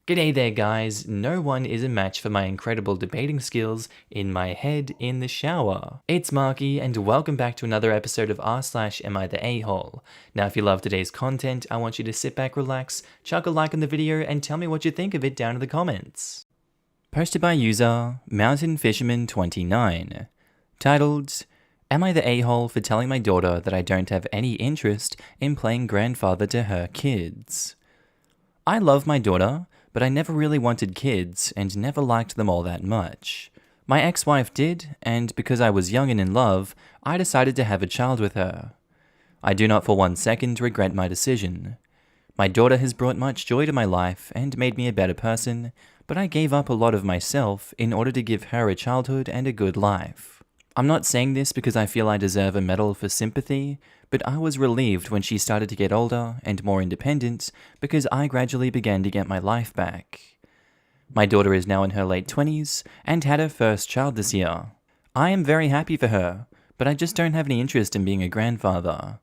G'day there guys, no one is a match for my incredible debating skills in my head in the shower. It's Markee and welcome back to another episode of r/AmiTheA. Now if you love today's content, I want you to sit back, relax, chuck a like on the video and tell me what you think of it down in the comments. Posted by user MountainFisherman29, titled, Am I the a-hole for telling my daughter that I don't have any interest in playing grandfather to her kids? I love my daughter, but I never really wanted kids and never liked them all that much. My ex-wife did, and because I was young and in love, I decided to have a child with her. I do not for 1 second regret my decision. My daughter has brought much joy to my life and made me a better person, but I gave up a lot of myself in order to give her a childhood and a good life. I'm not saying this because I feel I deserve a medal for sympathy, but I was relieved when she started to get older and more independent because I gradually began to get my life back. My daughter is now in her late 20s and had her first child this year. I am very happy for her, but I just don't have any interest in being a grandfather.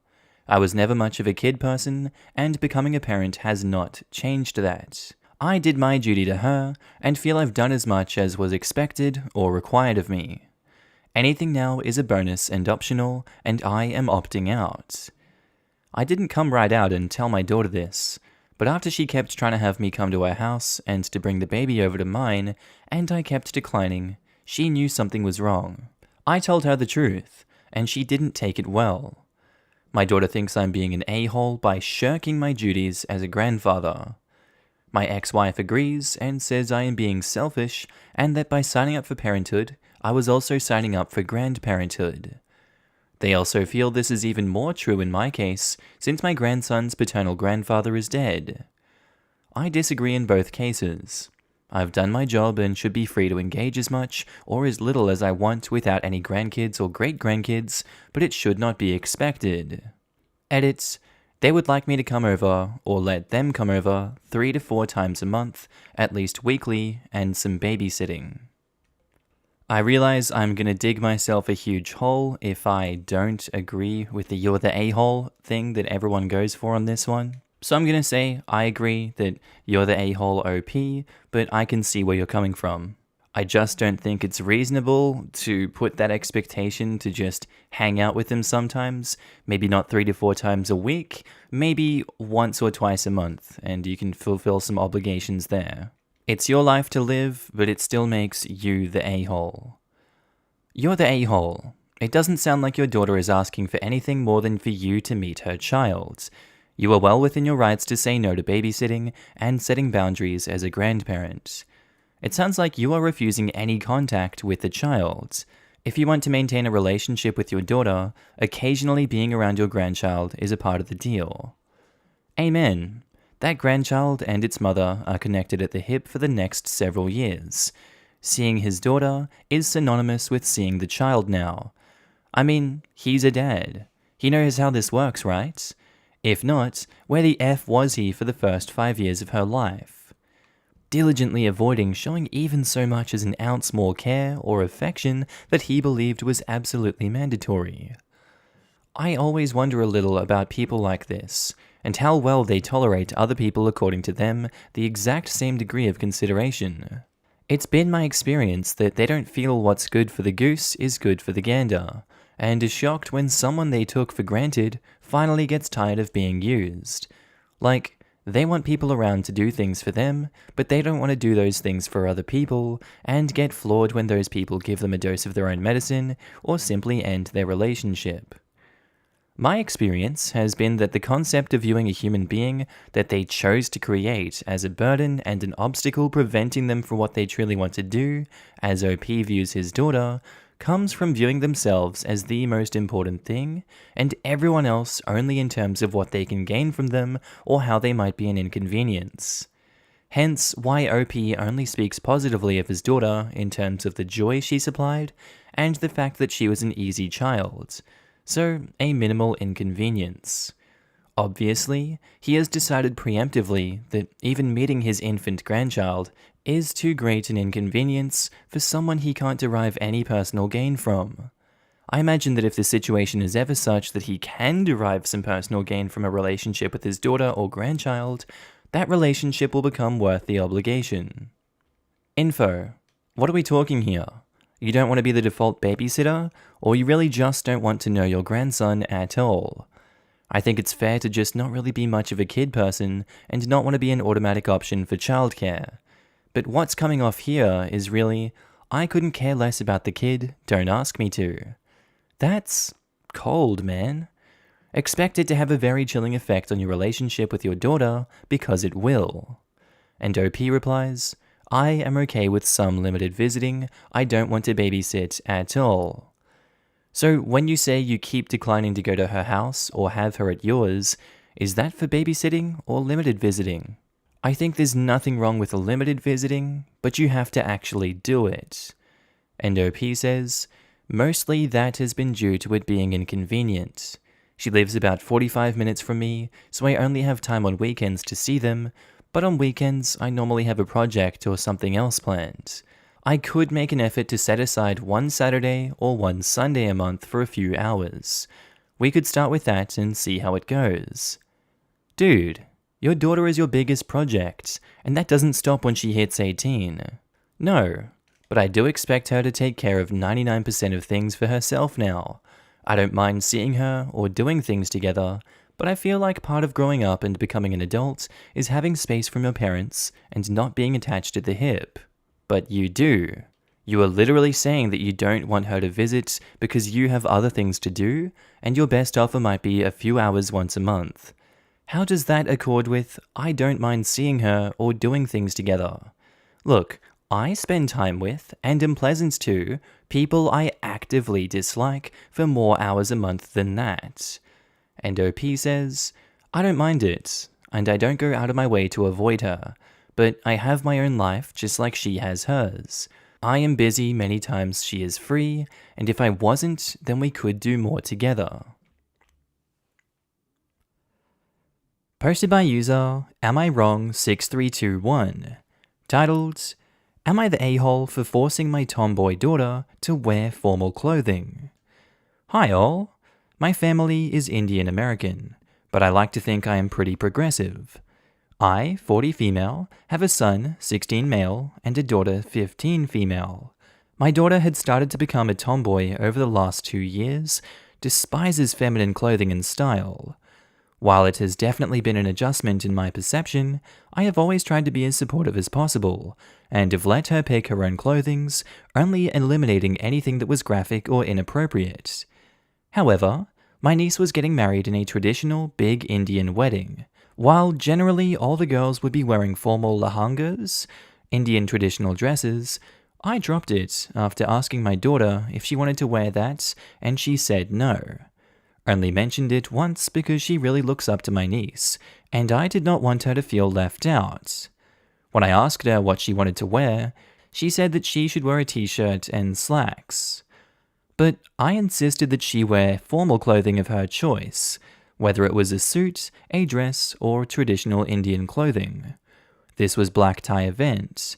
I was never much of a kid person, and becoming a parent has not changed that. I did my duty to her and feel I've done as much as was expected or required of me. Anything now is a bonus and optional, and I am opting out. I didn't come right out and tell my daughter this, but after she kept trying to have me come to her house and to bring the baby over to mine, and I kept declining, she knew something was wrong. I told her the truth, and she didn't take it well. My daughter thinks I'm being an a-hole by shirking my duties as a grandfather. My ex-wife agrees and says I am being selfish, and that by signing up for parenthood, I was also signing up for grandparenthood. They also feel this is even more true in my case, since my grandson's paternal grandfather is dead. I disagree in both cases. I've done my job and should be free to engage as much or as little as I want without any grandkids or great-grandkids, but it should not be expected. Edit. They would like me to come over, or let them come over, 3 to 4 times a month, at least weekly, and some babysitting. I realize I'm gonna dig myself a huge hole if I don't agree with the "you're the a-hole" thing that everyone goes for on this one. So I'm gonna say I agree that you're the a-hole OP, but I can see where you're coming from. I just don't think it's reasonable to put that expectation to just hang out with them sometimes, maybe not 3 to 4 times a week, maybe once or twice a month, and you can fulfill some obligations there. It's your life to live, but it still makes you the a-hole. You're the a-hole. It doesn't sound like your daughter is asking for anything more than for you to meet her child. You are well within your rights to say no to babysitting and setting boundaries as a grandparent. It sounds like you are refusing any contact with the child. If you want to maintain a relationship with your daughter, occasionally being around your grandchild is a part of the deal. Amen. That grandchild and its mother are connected at the hip for the next several years. Seeing his daughter is synonymous with seeing the child now. I mean, he's a dad. He knows how this works, right? If not, where the F was he for the first 5 years of her life? Diligently avoiding showing even so much as an ounce more care or affection that he believed was absolutely mandatory. I always wonder a little about people like this, and how well they tolerate other people according to them the exact same degree of consideration. It's been my experience that they don't feel what's good for the goose is good for the gander, and is shocked when someone they took for granted finally gets tired of being used. Like, they want people around to do things for them, but they don't want to do those things for other people, and get floored when those people give them a dose of their own medicine, or simply end their relationship. My experience has been that the concept of viewing a human being that they chose to create as a burden and an obstacle preventing them from what they truly want to do, as OP views his daughter, comes from viewing themselves as the most important thing, and everyone else only in terms of what they can gain from them or how they might be an inconvenience. Hence why OP only speaks positively of his daughter in terms of the joy she supplied, and the fact that she was an easy child. So, a minimal inconvenience. Obviously, he has decided preemptively that even meeting his infant grandchild is too great an inconvenience for someone he can't derive any personal gain from. I imagine that if the situation is ever such that he can derive some personal gain from a relationship with his daughter or grandchild, that relationship will become worth the obligation. Info. What are we talking here? You don't want to be the default babysitter, or you really just don't want to know your grandson at all? I think it's fair to just not really be much of a kid person and not want to be an automatic option for childcare. But what's coming off here is really, I couldn't care less about the kid, don't ask me to. That's cold, man. Expect it to have a very chilling effect on your relationship with your daughter, because it will. And OP replies, I am okay with some limited visiting, I don't want to babysit at all. So when you say you keep declining to go to her house or have her at yours, is that for babysitting or limited visiting? I think there's nothing wrong with a limited visiting, but you have to actually do it. And OP says, mostly that has been due to it being inconvenient. She lives about 45 minutes from me, so I only have time on weekends to see them, but on weekends I normally have a project or something else planned. I could make an effort to set aside one Saturday or one Sunday a month for a few hours. We could start with that and see how it goes. Dude, your daughter is your biggest project, and that doesn't stop when she hits 18. No, but I do expect her to take care of 99% of things for herself now. I don't mind seeing her or doing things together, but I feel like part of growing up and becoming an adult is having space from your parents and not being attached at the hip. But you do. You are literally saying that you don't want her to visit because you have other things to do, and your best offer might be a few hours once a month. How does that accord with, I don't mind seeing her or doing things together? Look, I spend time with, and am pleasant to, people I actively dislike for more hours a month than that. And OP says, I don't mind it, and I don't go out of my way to avoid her, but I have my own life just like she has hers. I am busy many times she is free, and if I wasn't, then we could do more together. Posted by user Am I Wrong 6321, titled, Am I the a-hole for forcing my tomboy daughter to wear formal clothing? Hi all, my family is Indian American, but I like to think I am pretty progressive. I, 40 female, have a son, 16 male, and a daughter, 15 female. My daughter had started to become a tomboy over the last 2 years, despises feminine clothing and style. While it has definitely been an adjustment in my perception, I have always tried to be as supportive as possible, and have let her pick her own clothings, only eliminating anything that was graphic or inappropriate. However, my niece was getting married in a traditional big Indian wedding. While generally all the girls would be wearing formal lehengas, Indian traditional dresses, I dropped it after asking my daughter if she wanted to wear that, and she said no. Only mentioned it once because she really looks up to my niece, and I did not want her to feel left out. When I asked her what she wanted to wear, she said that she should wear a t-shirt and slacks. But I insisted that she wear formal clothing of her choice, whether it was a suit, a dress, or traditional Indian clothing. This was black tie event.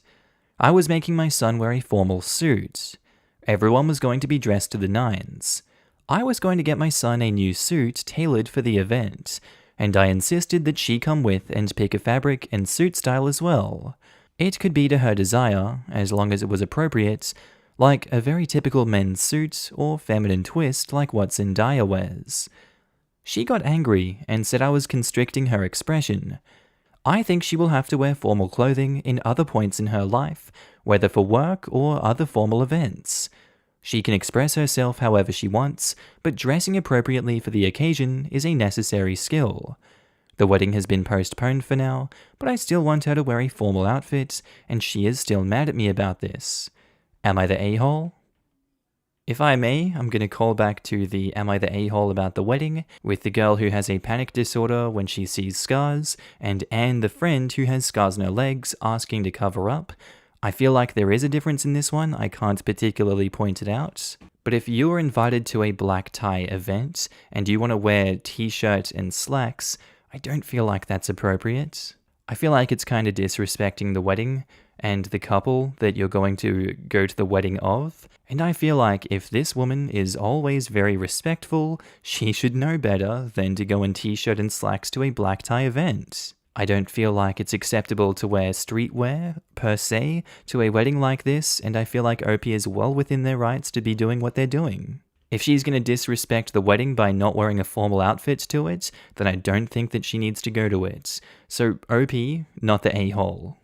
I was making my son wear a formal suit. Everyone was going to be dressed to the nines. I was going to get my son a new suit tailored for the event, and I insisted that she come with and pick a fabric and suit style as well. It could be to her desire, as long as it was appropriate, like a very typical men's suit or feminine twist like what Zendaya wears. She got angry and said I was constricting her expression. I think she will have to wear formal clothing in other points in her life, whether for work or other formal events. She can express herself however she wants, but dressing appropriately for the occasion is a necessary skill. The wedding has been postponed for now, but I still want her to wear a formal outfit, and she is still mad at me about this. Am I the a-hole? If I may, I'm going to call back to the Am I the a-hole about the wedding, with the girl who has a panic disorder when she sees scars, and Anne the friend who has scars on her legs asking to cover up. I feel like there is a difference in this one, I can't particularly point it out. But if you are invited to a black tie event, and you want to wear t-shirt and slacks, I don't feel like that's appropriate. I feel like it's kind of disrespecting the wedding, and the couple that you're going to go to the wedding of. And I feel like if this woman is always very respectful, she should know better than to go in t-shirt and slacks to a black tie event. I don't feel like it's acceptable to wear streetwear, per se, to a wedding like this, and I feel like OP is well within their rights to be doing what they're doing. If she's going to disrespect the wedding by not wearing a formal outfit to it, then I don't think that she needs to go to it. So OP, not the a-hole.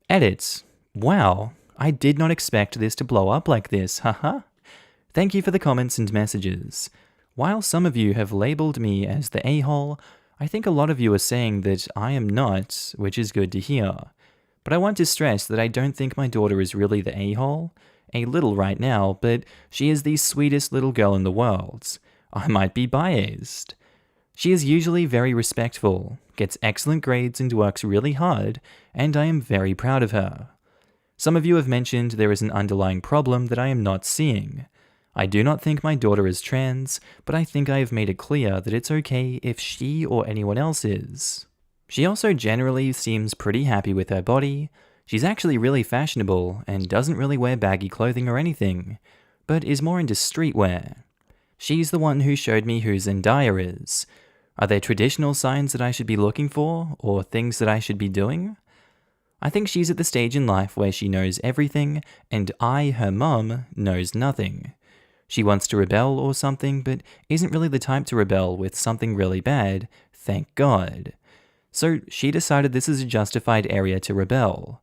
Edit. Wow, I did not expect this to blow up like this, haha. Thank you for the comments and messages. While some of you have labeled me as the a-hole, I think a lot of you are saying that I am not, which is good to hear. But I want to stress that I don't think my daughter is really the a-hole. A little right now, but she is the sweetest little girl in the world. I might be biased. She is usually very respectful, gets excellent grades and works really hard, and I am very proud of her. Some of you have mentioned there is an underlying problem that I am not seeing. I do not think my daughter is trans, but I think I have made it clear that it's okay if she or anyone else is. She also generally seems pretty happy with her body. She's actually really fashionable and doesn't really wear baggy clothing or anything, but is more into streetwear. She's the one who showed me who Zendaya is. Are there traditional signs that I should be looking for, or things that I should be doing? I think she's at the stage in life where she knows everything, and I, her mum, knows nothing. She wants to rebel or something, but isn't really the type to rebel with something really bad, thank God. So she decided this is a justified area to rebel.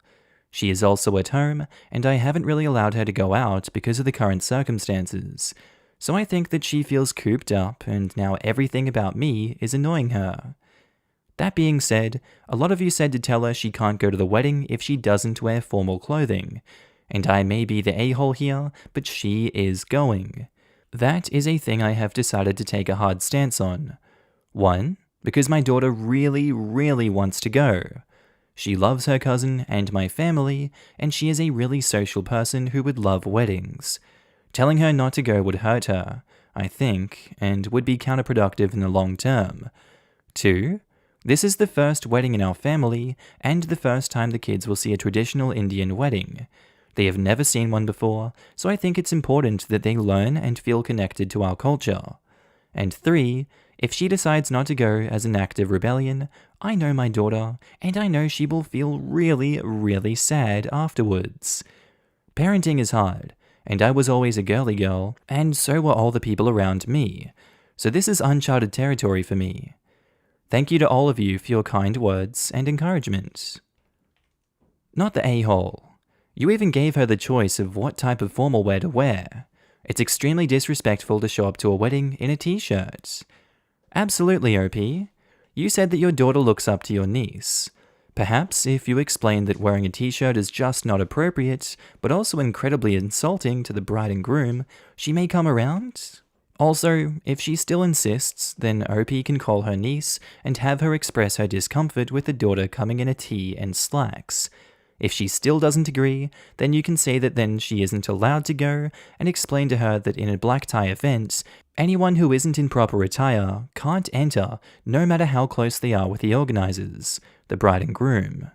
She is also at home, and I haven't really allowed her to go out because of the current circumstances. So I think that she feels cooped up, and now everything about me is annoying her. That being said, a lot of you said to tell her she can't go to the wedding if she doesn't wear formal clothing. And I may be the a-hole here, but she is going. That is a thing I have decided to take a hard stance on. 1, because my daughter really, really wants to go. She loves her cousin and my family, and she is a really social person who would love weddings. Telling her not to go would hurt her, I think, and would be counterproductive in the long term. 2, this is the first wedding in our family, and the first time the kids will see a traditional Indian wedding. They have never seen one before, so I think it's important that they learn and feel connected to our culture. And 3, if she decides not to go as an act of rebellion, I know my daughter, and I know she will feel really, really sad afterwards. Parenting is hard, and I was always a girly girl, and so were all the people around me, so this is uncharted territory for me. Thank you to all of you for your kind words and encouragement. Not the a-hole. You even gave her the choice of what type of formal wear to wear. It's extremely disrespectful to show up to a wedding in a t-shirt. Absolutely, OP. You said that your daughter looks up to your niece. Perhaps if you explain that wearing a t-shirt is just not appropriate, but also incredibly insulting to the bride and groom, she may come around? Also, if she still insists, then OP can call her niece and have her express her discomfort with the daughter coming in a tee and slacks. If she still doesn't agree, then you can say that then she isn't allowed to go, and explain to her that in a black tie event, anyone who isn't in proper attire can't enter, no matter how close they are with the organizers, the bride and groom.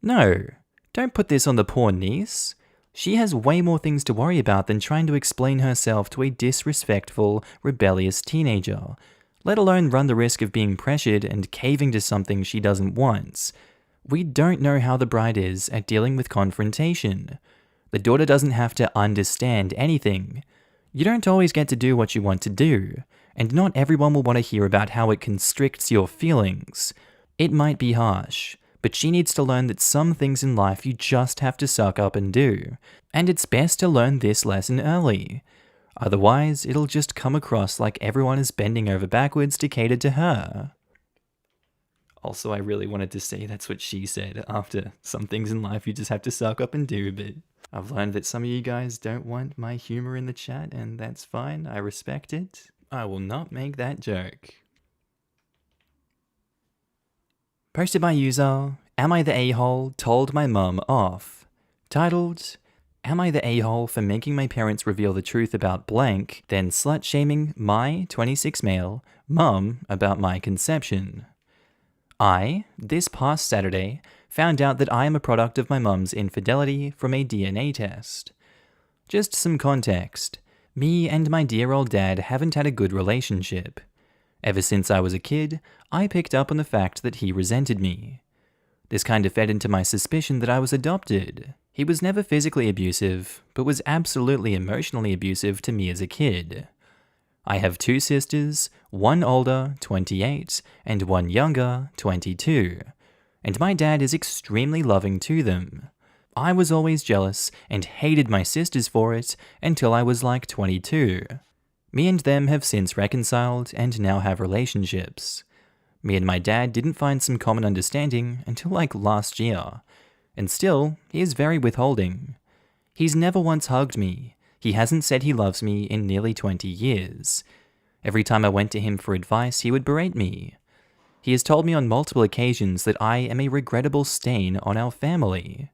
No, don't put this on the poor niece. She has way more things to worry about than trying to explain herself to a disrespectful, rebellious teenager, let alone run the risk of being pressured and caving to something she doesn't want. We don't know how the bride is at dealing with confrontation. The daughter doesn't have to understand anything. You don't always get to do what you want to do, and not everyone will want to hear about how it constricts your feelings. It might be harsh, but she needs to learn that some things in life you just have to suck up and do, and it's best to learn this lesson early. Otherwise, it'll just come across like everyone is bending over backwards to cater to her. Also, I really wanted to say that's what she said after some things in life you just have to suck up and do, but I've learned that some of you guys don't want my humor in the chat, and that's fine. I respect it. I will not make that joke. Posted by user, Am I the A-hole told my mum off. Titled, Am I the a-hole for making my parents reveal the truth about blank, then slut-shaming my, 26 male, mum about my conception? I, this past Saturday, found out that I am a product of my mum's infidelity from a DNA test. Just some context. Me and my dear old dad haven't had a good relationship. Ever since I was a kid, I picked up on the fact that he resented me. This kind of fed into my suspicion that I was adopted. He was never physically abusive, but was absolutely emotionally abusive to me as a kid. I have 2 sisters, one older, 28, and one younger, 22, and my dad is extremely loving to them. I was always jealous and hated my sisters for it until I was like 22. Me and them have since reconciled and now have relationships. Me and my dad didn't find some common understanding until like last year, and still, he is very withholding. He's never once hugged me. He hasn't said he loves me in nearly 20 years. Every time I went to him for advice, he would berate me. He has told me on multiple occasions that I am a regrettable stain on our family.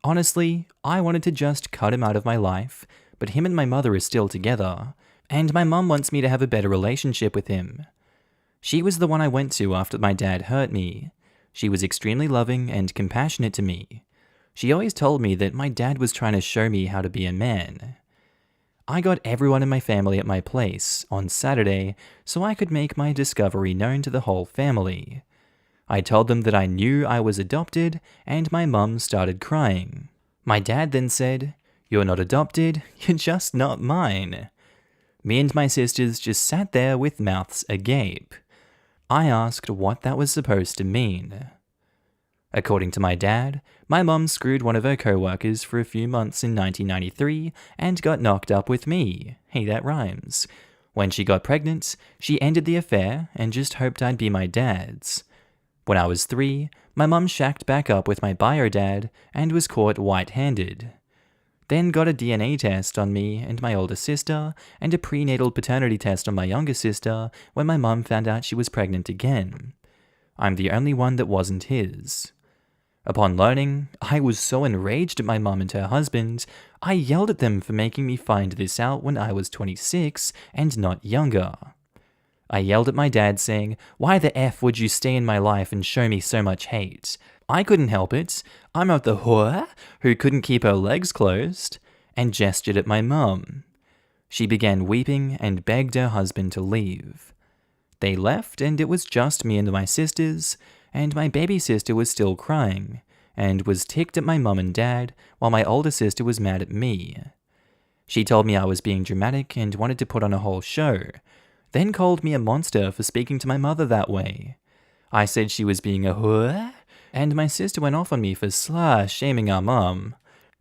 Honestly, I wanted to just cut him out of my life, but him and my mother are still together, and my mum wants me to have a better relationship with him. She was the one I went to after my dad hurt me. She was extremely loving and compassionate to me. She always told me that my dad was trying to show me how to be a man. I got everyone in my family at my place on Saturday so I could make my discovery known to the whole family. I told them that I knew I was adopted, and my mum started crying. My dad then said, "You're not adopted, you're just not mine." Me and my sisters just sat there with mouths agape. I asked what that was supposed to mean. According to my dad, my mum screwed one of her co-workers for a few months in 1993 and got knocked up with me. Hey, that rhymes. When she got pregnant, she ended the affair and just hoped I'd be my dad's. When I was 3, my mum shacked back up with my bio dad and was caught white-handed. Then got a DNA test on me and my older sister, and a prenatal paternity test on my younger sister when my mum found out she was pregnant again. I'm the only one that wasn't his. Upon learning, I was so enraged at my mum and her husband, I yelled at them for making me find this out when I was 26 and not younger. I yelled at my dad saying, "Why the F would you stay in my life and show me so much hate? I couldn't help it. I'm not the whore who couldn't keep her legs closed," and gestured at my mum. She began weeping and begged her husband to leave. They left, and it was just me and my sisters, and my baby sister was still crying, and was ticked at my mum and dad, while my older sister was mad at me. She told me I was being dramatic and wanted to put on a whole show, then called me a monster for speaking to my mother that way. I said she was being a whore, and my sister went off on me for shaming our mum.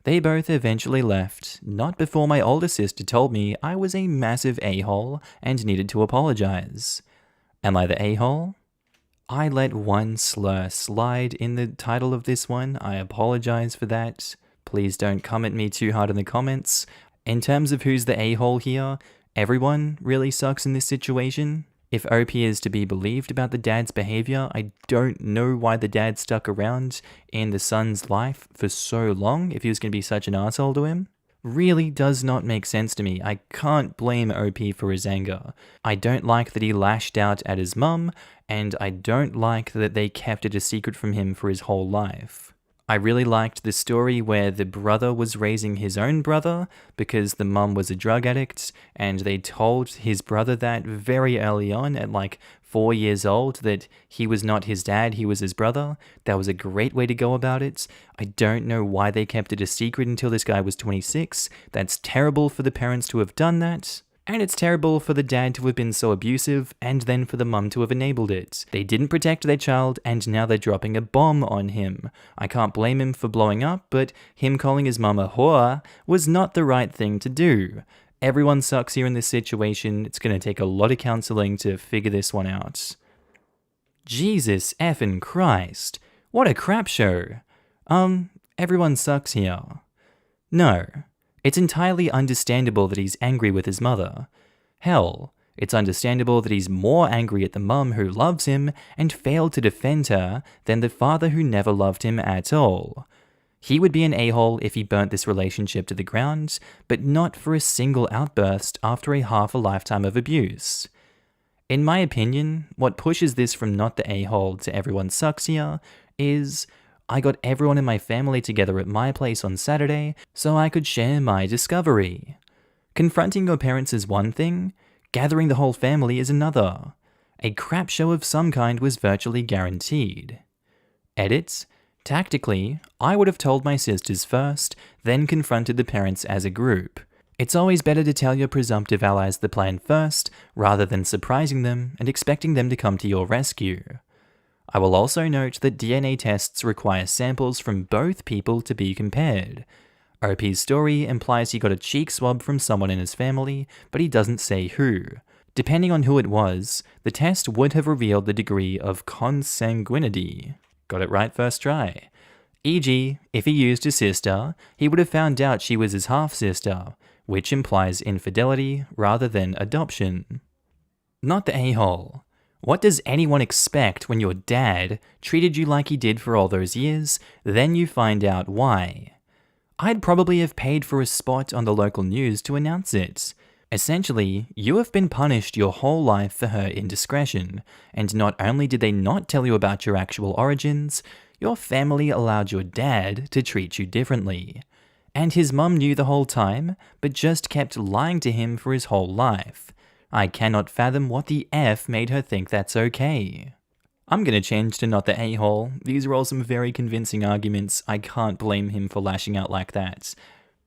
They both eventually left, not before my older sister told me I was a massive a-hole and needed to apologize. Am I the a-hole? I let one slur slide in the title of this one. I apologize for that. Please don't come at me too hard in the comments. In terms of who's the a-hole here, everyone really sucks in this situation. If OP is to be believed about the dad's behavior, I don't know why the dad stuck around in the son's life for so long if he was going to be such an asshole to him. Really does not make sense to me. I can't blame OP for his anger. I don't like that he lashed out at his mum, and I don't like that they kept it a secret from him for his whole life. I really liked the story where the brother was raising his own brother because the mum was a drug addict, and they told his brother that very early on at like 4 years old that he was not his dad, he was his brother. That was a great way to go about it. I don't know why they kept it a secret until this guy was 26. That's terrible for the parents to have done that. And it's terrible for the dad to have been so abusive, and then for the mum to have enabled it. They didn't protect their child, and now they're dropping a bomb on him. I can't blame him for blowing up, but him calling his mum a whore was not the right thing to do. Everyone sucks here in this situation. It's going to take a lot of counseling to figure this one out. Jesus effing Christ. What a crap show. Everyone sucks here. No. It's entirely understandable that he's angry with his mother. Hell, it's understandable that he's more angry at the mum who loves him and failed to defend her than the father who never loved him at all. He would be an a-hole if he burnt this relationship to the ground, but not for a single outburst after half a lifetime of abuse. In my opinion, what pushes this from not the a-hole to everyone sucks here is I got everyone in my family together at my place on Saturday so I could share my discovery. Confronting your parents is one thing, gathering the whole family is another. A crap show of some kind was virtually guaranteed. Edit. Tactically, I would have told my sisters first, then confronted the parents as a group. It's always better to tell your presumptive allies the plan first, rather than surprising them and expecting them to come to your rescue. I will also note that DNA tests require samples from both people to be compared. OP's story implies he got a cheek swab from someone in his family, but he doesn't say who. Depending on who it was, the test would have revealed the degree of consanguinity. Got it right first try. E.g., if he used his sister, he would have found out she was his half-sister, which implies infidelity rather than adoption. Not the a-hole. What does anyone expect when your dad treated you like he did for all those years, then you find out why? I'd probably have paid for a spot on the local news to announce it. Essentially, you have been punished your whole life for her indiscretion, and not only did they not tell you about your actual origins, your family allowed your dad to treat you differently. And his mum knew the whole time, but just kept lying to him for his whole life. I cannot fathom what the F made her think that's okay. I'm gonna change to not the a-hole. These are all some very convincing arguments. I can't blame him for lashing out like that.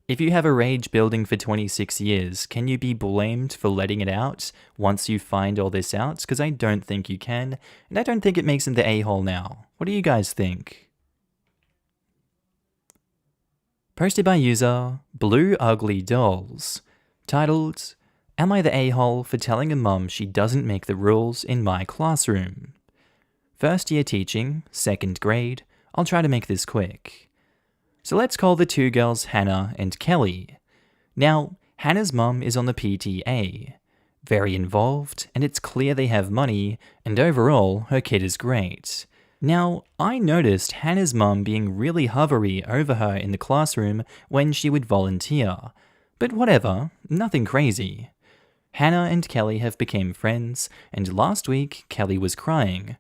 If you have a rage building for 26 years, can you be blamed for letting it out once you find all this out? Because I don't think you can, and I don't think it makes him the a-hole now. What do you guys think? Posted by user Blue Ugly Dolls, titled, "Am I the a-hole for telling a mum she doesn't make the rules in my classroom?" First year teaching, 2nd grade. I'll try to make this quick. So let's call the two girls Hannah and Kelly. Now, Hannah's mum is on the PTA. Very involved, and it's clear they have money, and overall, her kid is great. Now, I noticed Hannah's mum being really hovery over her in the classroom when she would volunteer. But whatever, nothing crazy. Hannah and Kelly have become friends, and last week, Kelly was crying.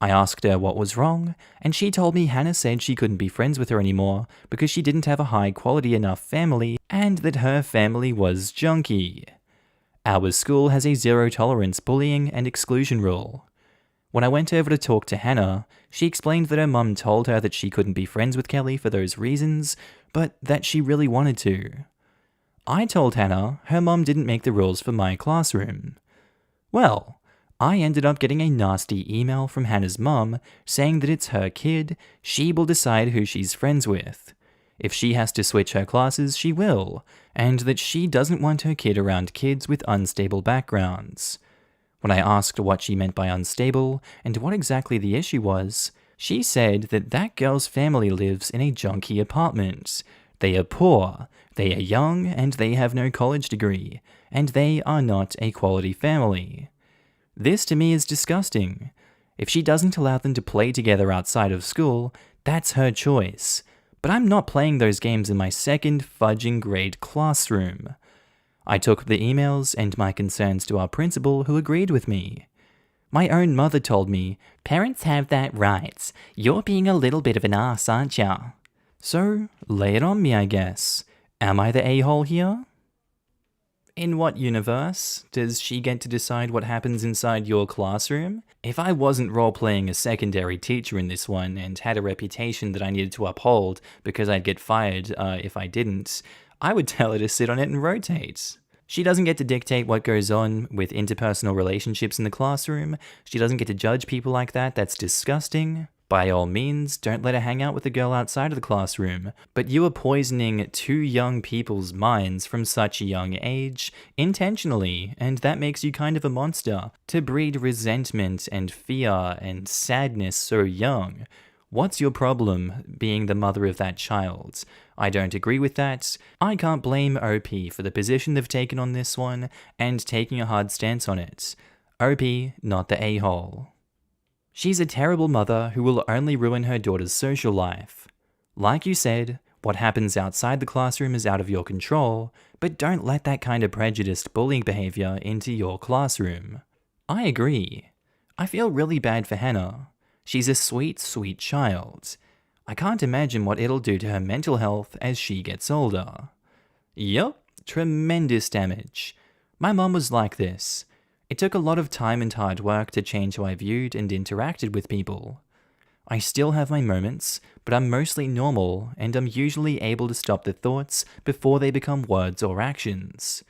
I asked her what was wrong, and she told me Hannah said she couldn't be friends with her anymore because she didn't have a high quality enough family and that her family was junky. Our school has a zero tolerance bullying and exclusion rule. When I went over to talk to Hannah, she explained that her mum told her that she couldn't be friends with Kelly for those reasons, but that she really wanted to. I told Hannah her mum didn't make the rules for my classroom. Well, I ended up getting a nasty email from Hannah's mum saying that it's her kid, she will decide who she's friends with. If she has to switch her classes, she will, and that she doesn't want her kid around kids with unstable backgrounds. When I asked what she meant by unstable and what exactly the issue was, she said that that girl's family lives in a junky apartment. They are poor, they are young, and they have no college degree, and they are not a quality family. This to me is disgusting. If she doesn't allow them to play together outside of school, that's her choice. But I'm not playing those games in my 2nd fudging grade classroom. I took the emails and my concerns to our principal, who agreed with me. My own mother told me, "Parents have that right. You're being a little bit of an ass, aren't ya?" So, lay it on me, I guess. Am I the a-hole here? In what universe? Does she get to decide what happens inside your classroom? If I wasn't role-playing a secondary teacher in this one and had a reputation that I needed to uphold because I'd get fired if I didn't, I would tell her to sit on it and rotate. She doesn't get to dictate what goes on with interpersonal relationships in the classroom. She doesn't get to judge people like that. That's disgusting. By all means, don't let her hang out with a girl outside of the classroom, but you are poisoning two young people's minds from such a young age, intentionally, and that makes you kind of a monster, to breed resentment and fear and sadness so young. What's your problem being the mother of that child? I don't agree with that. I can't blame OP for the position they've taken on this one, and taking a hard stance on it. OP, not the a-hole. She's a terrible mother who will only ruin her daughter's social life. Like you said, what happens outside the classroom is out of your control, but don't let that kind of prejudiced bullying behavior into your classroom. I agree. I feel really bad for Hannah. She's a sweet, sweet child. I can't imagine what it'll do to her mental health as she gets older. Yup, tremendous damage. My mom was like this. It took a lot of time and hard work to change how I viewed and interacted with people. I still have my moments, but I'm mostly normal and I'm usually able to stop the thoughts before they become words or actions.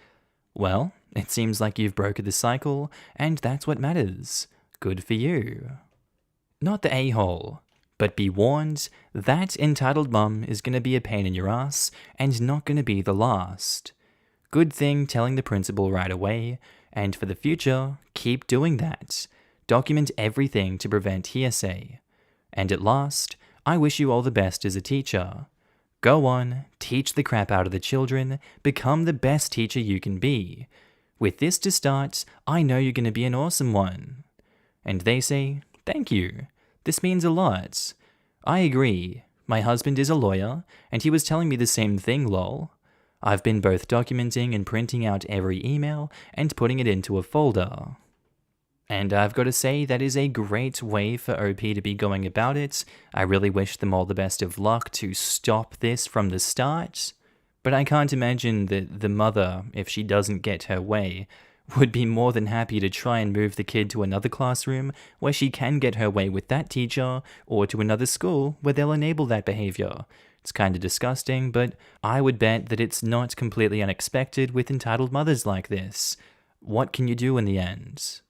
Well, it seems like you've broken the cycle, and that's what matters. Good for you. Not the a-hole, but be warned, that entitled mum is gonna be a pain in your ass and not gonna be the last. Good thing telling the principal right away, and for the future, keep doing that. Document everything to prevent hearsay. And at last, I wish you all the best as a teacher. Go on, teach the crap out of the children, become the best teacher you can be. With this to start, I know you're going to be an awesome one. And they say, thank you. This means a lot. I agree. My husband is a lawyer, and he was telling me the same thing, lol. I've been both documenting and printing out every email and putting it into a folder. And I've got to say, that is a great way for OP to be going about it. I really wish them all the best of luck to stop this from the start. But I can't imagine that the mother, if she doesn't get her way, would be more than happy to try and move the kid to another classroom where she can get her way with that teacher, or to another school where they'll enable that behavior. It's kind of disgusting, but I would bet that it's not completely unexpected with entitled mothers like this. What can you do in the end?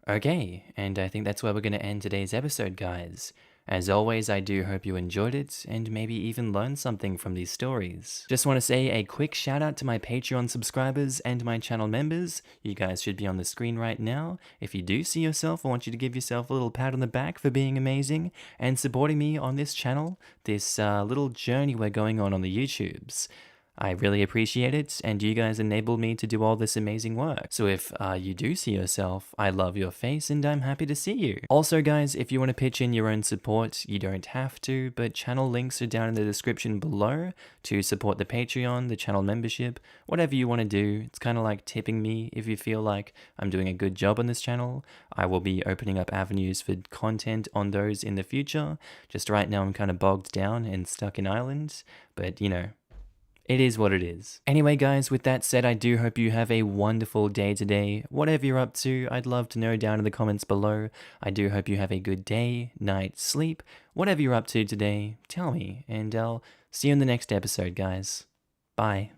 Okay, and I think that's where we're going to end today's episode, guys. As always, I do hope you enjoyed it, and maybe even learned something from these stories. Just want to say a quick shout out to my Patreon subscribers and my channel members. You guys should be on the screen right now. If you do see yourself, I want you to give yourself a little pat on the back for being amazing and supporting me on this channel, this little journey we're going on the YouTubes. I really appreciate it, and you guys enabled me to do all this amazing work. So if you do see yourself, I love your face and I'm happy to see you. Also guys, if you want to pitch in your own support, you don't have to, but channel links are down in the description below to support the Patreon, the channel membership, whatever you want to do. It's kind of like tipping me if you feel like I'm doing a good job on this channel. I will be opening up avenues for content on those in the future. Just right now I'm kind of bogged down and stuck in Ireland, but you know, it is what it is. Anyway guys, with that said, I do hope you have a wonderful day today. Whatever you're up to, I'd love to know down in the comments below. I do hope you have a good day, night, sleep. Whatever you're up to today, tell me, and I'll see you in the next episode, guys. Bye.